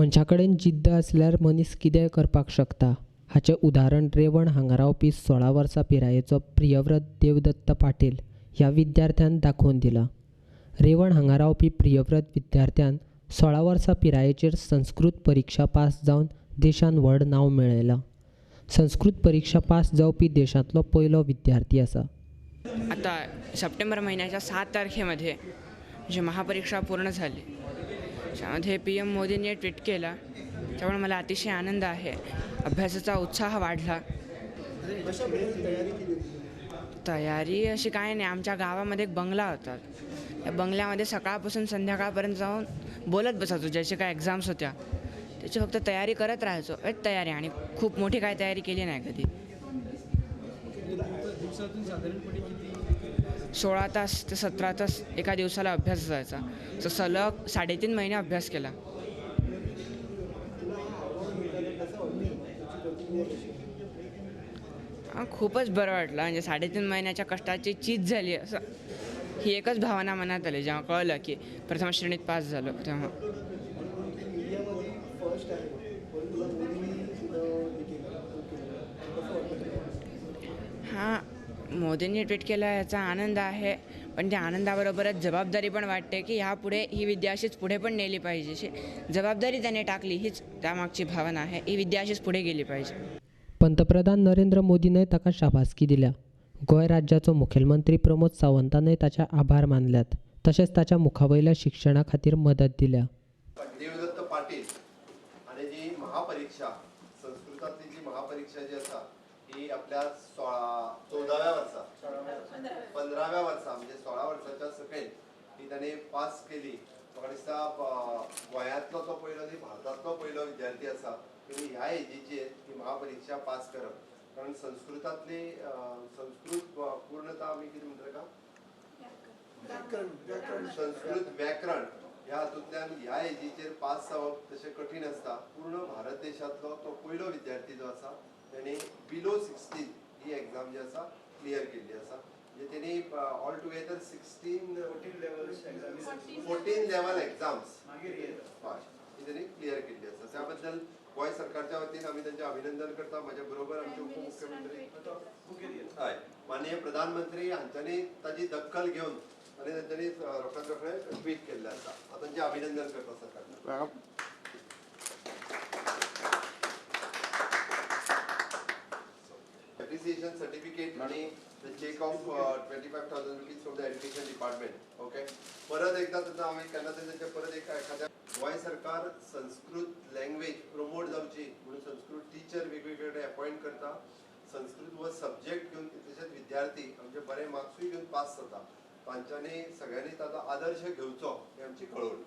मनशा कडेन जिद्द आसल्यार मनीस कितेंय करपाक शकता हाचें उदाहरण रेवण हांगा रावपी 16 वर्सां पिरायेचो प्रियव्रत देवदत्त पाटील ह्या विद्यार्थ्यान दाखोवन दिला. रेवण हांगा रावपी प्रियव्रत विद्यार्थ्यान 16 वर्सां पिरायेचेर संस्कृत परीक्षा पास जावन देशान व्हड नांव मेळयलां. संस्कृत परीक्षा पास जावपी देशांतलो पयलो विद्यार्थी आसा. आता सप्टेंबर महिन्याच्या 7 तारखेमध्ये जी महापरीक्षा पूर्ण झाली त्यामध्ये PM मोदींनी ट्विट केला, त्यामुळे मला अतिशय आनंद आहे. अभ्यासाचा उत्साह वाढला. तयारी अशी काय नाही, आमच्या गावामध्ये एक बंगला होता. त्या बंगल्यामध्ये सकाळपासून संध्याकाळपर्यंत जाऊन बोलत बसायचो. ज्याचे काय एक्झाम्स होत्या त्याची फक्त तयारी करत राहायचो. तयारी आणि खूप मोठी काय तयारी केली नाही कधी. 16 तास ते 17 तास एका दिवसाला अभ्यास असायचा. तर सलग 3.5 महिने अभ्यास केला. खूपच बरं वाटलं. म्हणजे 3.5 महिन्याच्या कष्टाची चीज झाली असं ही एकच भावना मनात आली जेव्हा कळलं की प्रथम श्रेणीत पास झालो तेव्हा. हां, मोदींनी ट्विट केला याचा आनंद आहे, पण त्या आनंदाबरोबरच जबाबदारी पण वाटते की ह्यापुढे ही विद्या अशीच पुढे पण नेली पाहिजे. जबाबदारी त्याने टाकली हीच त्यामागची भावना आहे. ही विद्या अशीच पुढे गेली पाहिजे. पंतप्रधान नरेंद्र मोदींनी ताका शाबासकी दिल्या. गोंय राज्याचो मुखेलमंत्री प्रमोद सावंतानय ताचे आभार मानल्यात. तशेंच ताच्या मुखावयल्या शिक्षणा खातीर मदत दिल्या. देवदत्त पाटील आणि जी महापरीक्षा संस्कृतातली जी महापरीक्षा जी आसा ही आपल्या 14व्या वर्सा 15व्या वर्सा म्हणजे 16 वर्साच्या सकयल ही ताणें पास केली. म्हाका दिसता गोंयांतलो तो पयलो न्ही भारतांतलो पयलो विद्यार्थी आसा की ह्या एजीचेर ही महापरीक्षा पास करप. कारण संस्कृतांतली संस्कृत पूर्णता आमी कितें म्हणटा संस्कृत व्याकरण ह्या हातूंतल्यान ह्या एजीचेर पास जावप तशें कठीण आसता. पूर्ण भारत देशांतलो तो पयलो विद्यार्थी जो आसा तेणी बिलो 16 ही एग्जाम जी आसा क्लियर केल्ली आसा. म्हणजे तेणी ऑल टुगेदर 14 लेवल एग्जाम्स ही तेणी क्लियर केल्ली आसा. त्या बद्दल गोंय सरकारच्या वतीन आमी तांचें अभिनंदन करता. म्हाज्या बरोबर आमचे उपमुख्यमंत्री हय माननीय प्रधानमंत्री हांच्यांनी ताची दखल घेवन आनी तांच्यांनी रोखडेच रोखडें ट्वीट केल्लें आसा. हांव तांचें अभिनंदन करता सरकारचें. Appreciation certificate आणि the check of 25,000 rupees from the education department. Okay. परत एकदा त्यांना आम्ही केन्ना त्यांच्या परत एखाद्या गोंय सरकार संस्कृत लँग्वेज प्रमोट जावची म्हणून संस्कृत टीचर वेगवेगळे अपॉइंट करता. संस्कृत हो सब्जेक्ट घेऊन तशेंच विद्यार्थी आमचे बरे मार्क्सूय घेऊन पास जाता. तांच्यांनी सगळ्यांनी ताचो आदर्श घेवचो ही आमची कळवणी.